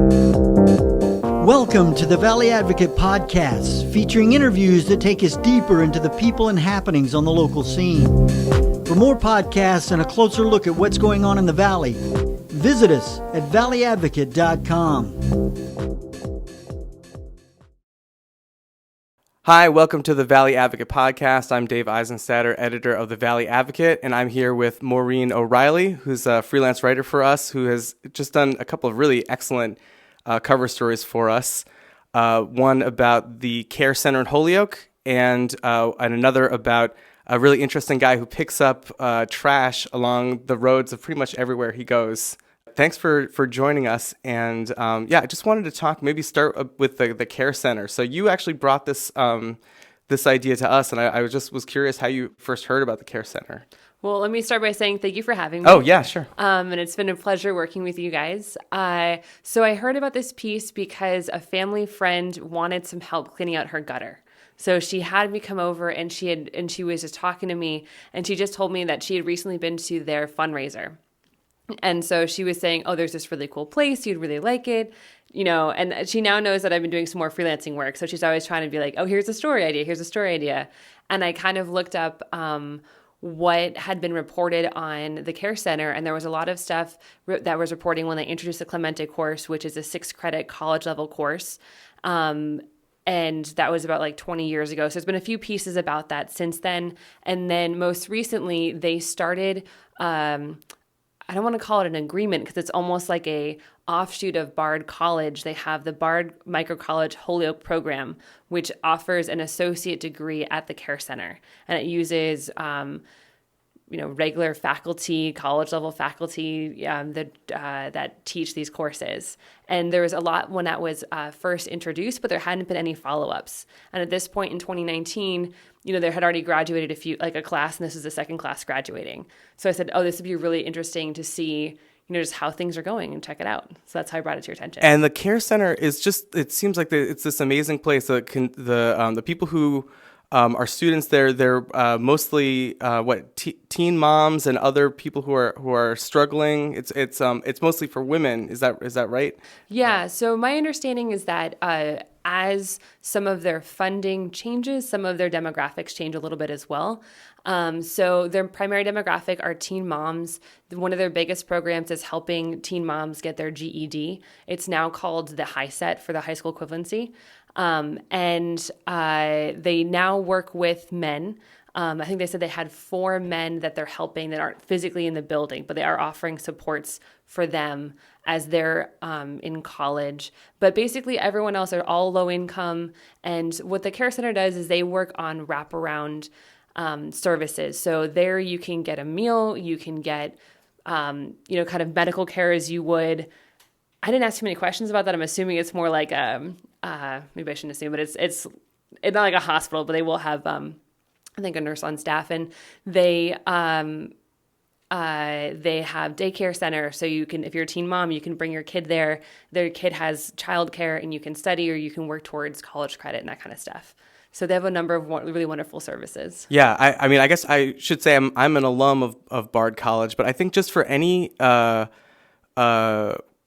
Welcome to the Valley Advocate Podcast, featuring interviews that take us deeper into the people and happenings on the local scene. For more podcasts and a closer look at what's going on in the Valley, visit us at valleyadvocate.com. Hi, welcome to the Valley Advocate Podcast. I'm Dave Eisenstatter, editor of the Valley Advocate, and I'm here with Maureen O'Reilly, who's a freelance writer for us, who has just done a couple of really excellent cover stories for us. One about the Care Center in Holyoke, and another about a really interesting guy who picks up trash along the roads of pretty much everywhere he goes. Thanks for joining us. And I just wanted to talk, maybe start with the Care Center. So you actually brought this idea to us, and I was curious how you first heard about the Care Center. Well, let me start by saying thank you for having me. Oh, yeah, sure. And it's been a pleasure working with you guys. So I heard about this piece because a family friend wanted some help cleaning out her gutter. So she had me come over, and she was just talking to me, and she just told me that she had recently been to their fundraiser. And so she was saying, oh, there's this really cool place. You'd really like it. And she now knows that I've been doing some more freelancing work. So she's always trying to be like, oh, here's a story idea. Here's a story idea. And I kind of looked up what had been reported on the Care Center. And there was a lot of stuff that was reporting when they introduced the Clemente course, which is a 6-credit college level course. And that was about like 20 years ago. So there's been a few pieces about that since then. And then most recently, they started I don't want to call it an agreement because it's almost like a offshoot of Bard College. They have the Bard Micro College Holyoke program, which offers an associate degree at the Care Center. And it uses, regular faculty, college level faculty that teach these courses. And there was a lot when that was first introduced, but there hadn't been any follow-ups. And at this point in 2019, there had already graduated a class, and this is the second class graduating. So I said, oh, this would be really interesting to see, just how things are going and check it out. So that's how I brought it to your attention. And the Care Center is it seems like it's this amazing place. The people who are students there, they're mostly teen moms and other people who are struggling. It's mostly for women. Is that right? Yeah. So my understanding is that as some of their funding changes, some of their demographics change a little bit as well. So their primary demographic are teen moms. One of their biggest programs is helping teen moms get their GED. It's now called the HiSET for the high school equivalency. And they now work with men. I think they said they had 4 men that they're helping that aren't physically in the building, but they are offering supports for them as they're in college. But basically everyone else are all low income. And what the Care Center does is they work on wraparound services. So there you can get a meal, you can get, kind of medical care as you would. I didn't ask too many questions about that. I'm assuming it's more like maybe I shouldn't assume, but it's not like a hospital, but they will have I think a nurse on staff, and they have daycare center. So you can, if you're a teen mom, you can bring your kid there. Their kid has childcare, and you can study or you can work towards college credit and that kind of stuff. So they have a number of really wonderful services. Yeah, I guess I should say I'm an alum of Bard College, but I think just for any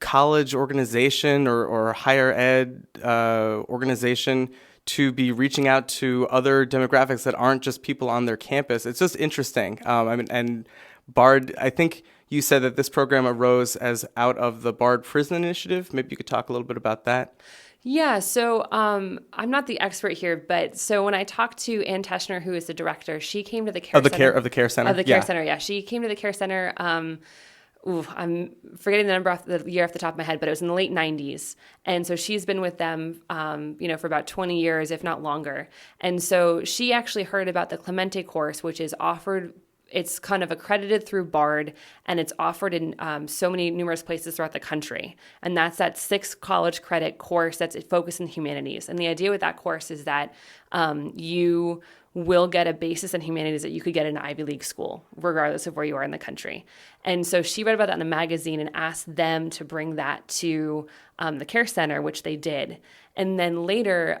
college organization or higher ed organization to be reaching out to other demographics that aren't just people on their campus, it's just interesting. And Bard, I think you said that this program arose as out of the Bard Prison Initiative. Maybe you could talk a little bit about that. Yeah, so I'm not the expert here, but so when I talked to Ann Teschner, who is the director, she came to the Care Center. Of the Care Center? Of the Care Center, yeah. She came to the Care Center, I'm forgetting the number the year off the top of my head, but it was in the late 90s. And so she's been with them, for about 20 years, if not longer. And so she actually heard about the Clemente course, which is offered. It's kind of accredited through Bard, and it's offered in so many numerous places throughout the country. And that's that 6 college credit course that's focused in humanities. And the idea with that course is that you will get a basis in humanities that you could get in an Ivy League school, regardless of where you are in the country. And so she read about that in a magazine and asked them to bring that to the Care Center, which they did. And then later,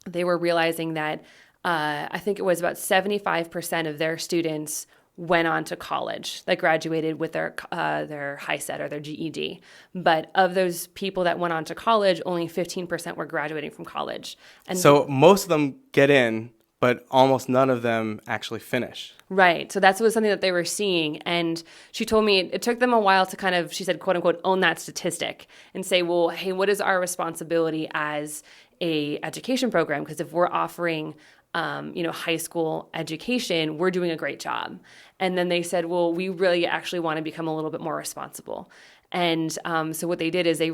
they were realizing that I think it was about 75% of their students went on to college, that graduated with their high set or their GED. But of those people that went on to college, only 15% were graduating from college. And so most of them get in, but almost none of them actually finish. Right. So that's something that they were seeing. And she told me it took them a while to kind of, she said, quote unquote, own that statistic and say, well, hey, what is our responsibility as a education program? Because if we're offering high school education, we're doing a great job. And then they said, well, we really actually want to become a little bit more responsible. And so what they did is they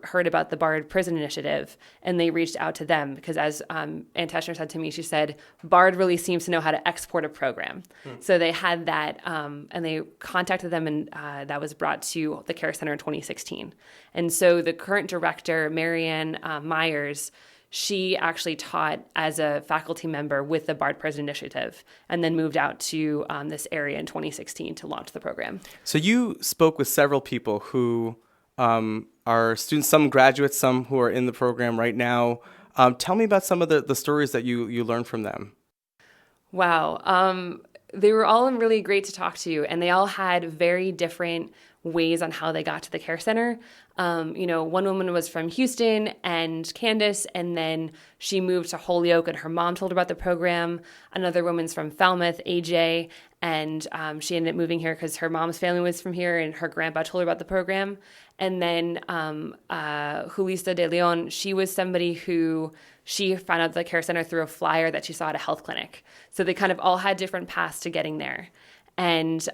heard about the BARD Prison Initiative, and they reached out to them because, as Ann Teschner said to me, she said, BARD really seems to know how to export a program. So they had that, and they contacted them, and that was brought to the Care Center in 2016. And so the current director, Marianne Myers, she actually taught as a faculty member with the BARD Prison Initiative and then moved out to this area in 2016 to launch the program. So you spoke with several people who are students, some graduates, some who are in the program right now. Tell me about some of the stories that you learned from them. Wow. They were all really great to talk to, and they all had very different ways on how they got to the care center. One woman was from Houston and Candace, and then she moved to Holyoke and her mom told her about the program. Another woman's from Falmouth, AJ, and she ended up moving here because her mom's family was from here and her grandpa told her about the program. And then Julissa de Leon, she was somebody who she found out the care center through a flyer that she saw at a health clinic. So they kind of all had different paths to getting there. And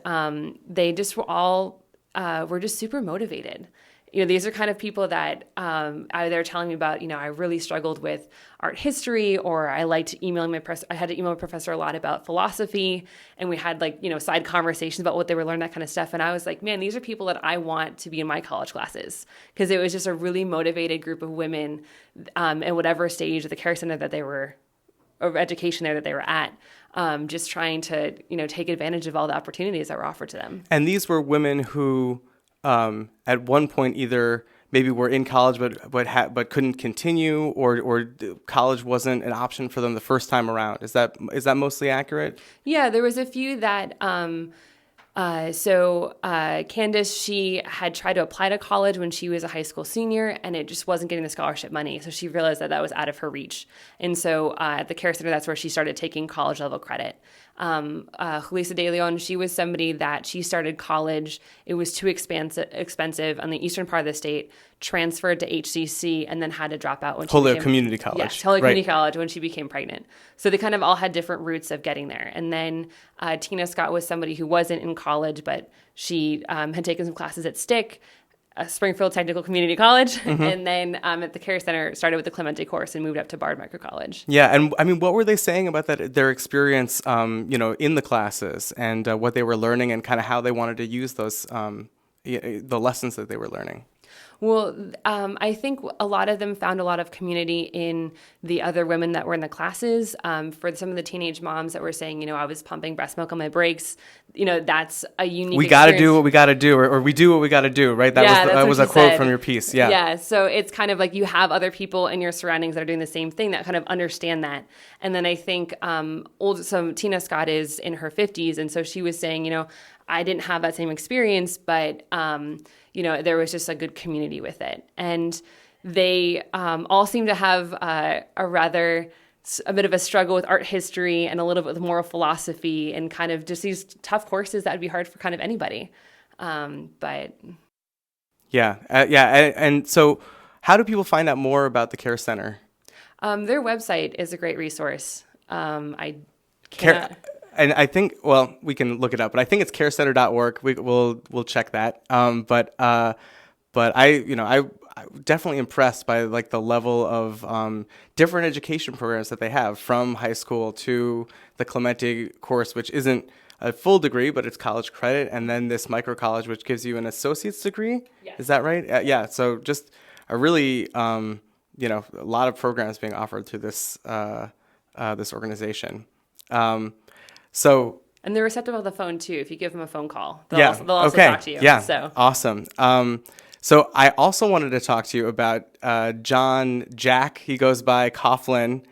they just were all were just super motivated. These are kind of people that they're telling me about, I really struggled with art history, or I liked emailing I had to email my professor a lot about philosophy, and we had side conversations about what they were learning, that kind of stuff. And I was like, man, these are people that I want to be in my college classes, because it was just a really motivated group of women at whatever stage of the care center that they were, or education there that they were at, just trying to, take advantage of all the opportunities that were offered to them. And these were women who at one point either maybe were in college but couldn't continue, or college wasn't an option for them the first time around. Is that mostly accurate? Yeah, there was a few that Candace, she had tried to apply to college when she was a high school senior, and it just wasn't getting the scholarship money. So she realized that was out of her reach. And so at the Care Center, that's where she started taking college level credit. Julissa de Leon, she was somebody that she started college. It was too expensive on the eastern part of the state, transferred to HCC, and then had to drop out when she Holyoke Community College. Yes, Holyoke Community College when she became pregnant. So they kind of all had different routes of getting there. And then Tina Scott was somebody who wasn't in college, but she had taken some classes at STIC, Springfield Technical Community College, and then at the Care Center started with the Clemente course and moved up to Bard Micro College. Yeah, and I mean, what were they saying about their experience, in the classes, and what they were learning, and kind of how they wanted to use those the lessons that they were learning? Well, I think a lot of them found a lot of community in the other women that were in the classes. For some of the teenage moms that were saying, I was pumping breast milk on my breaks, that's a unique We got to do what we got to do, or we do what we got to do, right? That was a quote from your piece. Yeah. Yeah. So it's kind of like you have other people in your surroundings that are doing the same thing that kind of understand that. And then I think Tina Scott is in her 50s. And so she was saying, I didn't have that same experience, but there was just a good community with it. And they all seem to have a bit of a struggle with art history and a little bit with moral philosophy, and kind of just these tough courses that would be hard for kind of anybody. But yeah. And so how do people find out more about the Care Center? Their website is a great resource. And I think, well, we can look it up, but I think it's carecenter.org. We'll check that. But I'm definitely impressed by the level of different education programs that they have, from high school to the Clemente course, which isn't a full degree, but it's college credit, and then this micro college, which gives you an associate's degree. Yes. Is that right? Yeah. So just a really, a lot of programs being offered through this organization. And they're receptive on the phone too. If you give them a phone call, they'll also talk to you. Yeah. So awesome. So I also wanted to talk to you about John Jack. He goes by Coughlin,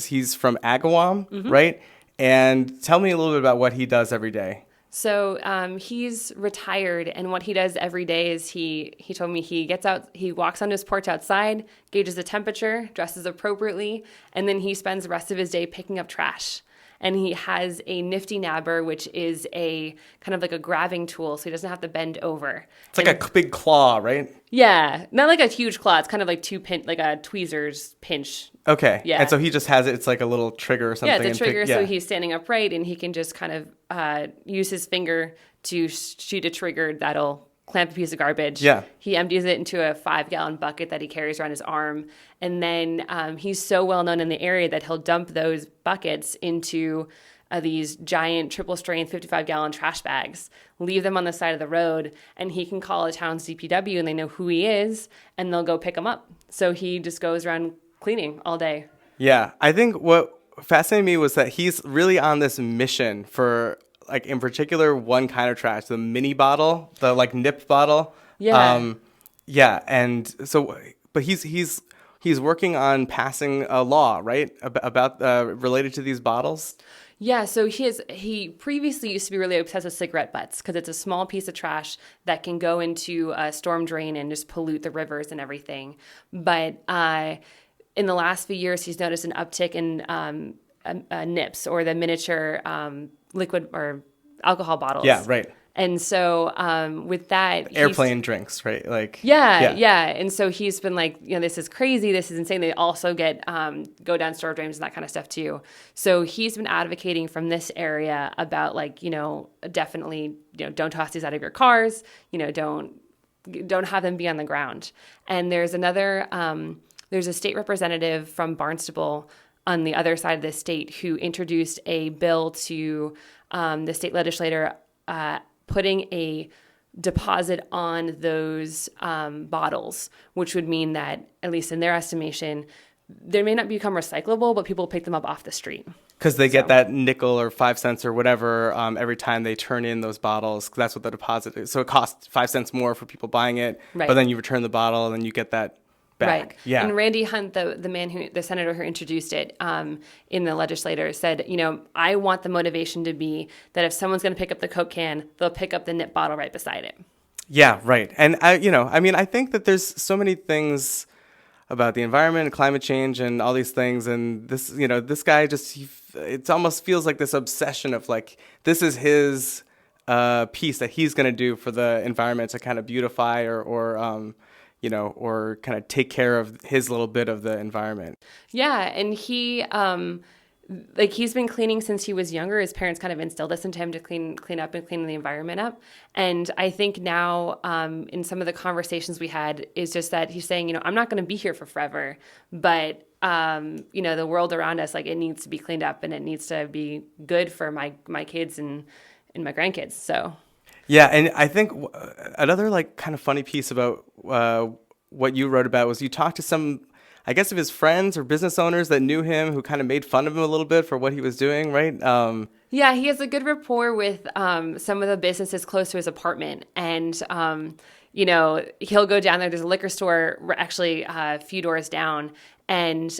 he's from Agawam, right? And tell me a little bit about what he does every day. So he's retired, and what he does every day is he told me he gets out, he walks on his porch outside, gauges the temperature, dresses appropriately, and then he spends the rest of his day picking up trash. And he has a nifty nabber, which is a kind of like a grabbing tool, so he doesn't have to bend over. It's like a big claw, right? Yeah, not like a huge claw. It's kind of like like a tweezer's pinch. Okay. Yeah. And so he just has it. It's like a little trigger or something. Yeah, it's a trigger, so he's standing upright, and he can just kind of use his finger to shoot a trigger that'll clamp a piece of garbage. Yeah. He empties it into a 5-gallon bucket that he carries around his arm. And then he's so well known in the area that he'll dump those buckets into these giant triple strength 55-gallon trash bags, leave them on the side of the road, and he can call a town's DPW and they know who he is, and they'll go pick him up. So he just goes around cleaning all day. Yeah. I think what fascinated me was that he's really on this mission for, like, in particular, one kind of trash, the mini bottle, the like nip bottle. Yeah. Yeah. And so, but he's working on passing a law, right? About related to these bottles. Yeah, so he previously used to be really obsessed with cigarette butts because it's a small piece of trash that can go into a storm drain and just pollute the rivers and everything. But in the last few years, he's noticed an uptick in nips, or the miniature liquid or alcohol bottles. Yeah, right. And so with that... Airplane drinks, right? Like Yeah. And so he's been like, this is crazy. This is insane. They also get go down storm drains and that kind of stuff too. So he's been advocating from this area about, like, definitely, don't toss these out of your cars. Don't have them be on the ground. And there's there's a state representative from Barnstable on the other side of the state who introduced a bill to the state legislature putting a deposit on those bottles, which would mean that, at least in their estimation, they may not become recyclable, but people pick them up off the street. Because they get that nickel or 5 cents or whatever every time they turn in those bottles. That's what the deposit is. So it costs 5 cents more for people buying it, right. But then you return the bottle and then you get that back. Right. Yeah. And Randy Hunt, the senator who introduced it in the legislature, said, I want the motivation to be that if someone's going to pick up the Coke can, they'll pick up the nip bottle right beside it. Yeah, right. And I think that there's so many things about the environment and climate change and all these things, and this guy it almost feels like this obsession of, like, this is his piece that he's going to do for the environment to kind of beautify or kind of take care of his little bit of the environment. Yeah, and he's been cleaning since he was younger. His parents kind of instilled this into him to clean up and clean the environment up. And I think now in some of the conversations we had is just that he's saying, I'm not going to be here for forever, but the world around us, like, it needs to be cleaned up and it needs to be good for my kids and my grandkids. So. Yeah, and I think another, like, kind of funny piece about what you wrote about was you talked to some, I guess, of his friends or business owners that knew him who kind of made fun of him a little bit for what he was doing, right? Yeah, he has a good rapport with some of the businesses close to his apartment. And, he'll go down there. There's a liquor store actually a few doors down. And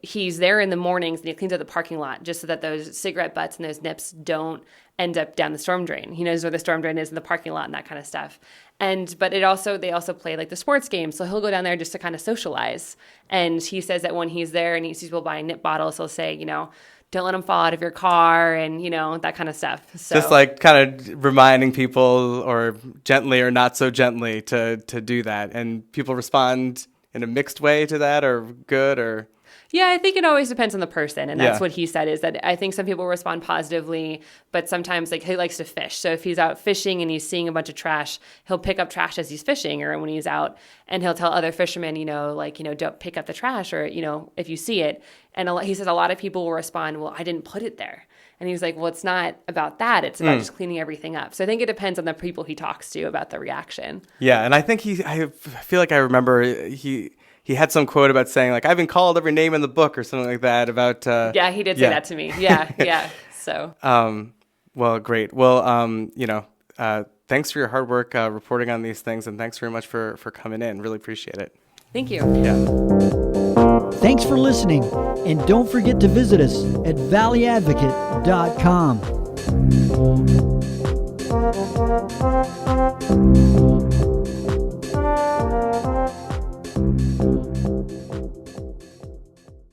he's there in the mornings and he cleans out the parking lot just so that those cigarette butts and those nips don't end up down the storm drain. He knows where the storm drain is in the parking lot and that kind of stuff. But they also play, like, the sports games. So he'll go down there just to kind of socialize. And he says that when he's there and he sees people buying nip bottles, he'll say, don't let them fall out of your car and, that kind of stuff. So, just like kind of reminding people, or gently or not so gently, to do that. And people respond in a mixed way to that, or good, or... Yeah, I think it always depends on the person. And that's what he said, is that I think some people respond positively, but sometimes, like, he likes to fish. So if he's out fishing and he's seeing a bunch of trash, he'll pick up trash as he's fishing or when he's out, and he'll tell other fishermen, don't pick up the trash, or, if you see it. And he says a lot of people will respond, well, I didn't put it there. And he's like, well, it's not about that. It's about just cleaning everything up. So I think it depends on the people he talks to about the reaction. Yeah, and I think I feel like I remember he had some quote about saying, like, I've been called every name in the book or something like that about... yeah, he did say that to me. Yeah. So... well, great. Well, thanks for your hard work reporting on these things, and thanks very much for coming in. Really appreciate it. Thank you. Yeah. Thanks for listening, and don't forget to visit us at valleyadvocate.com.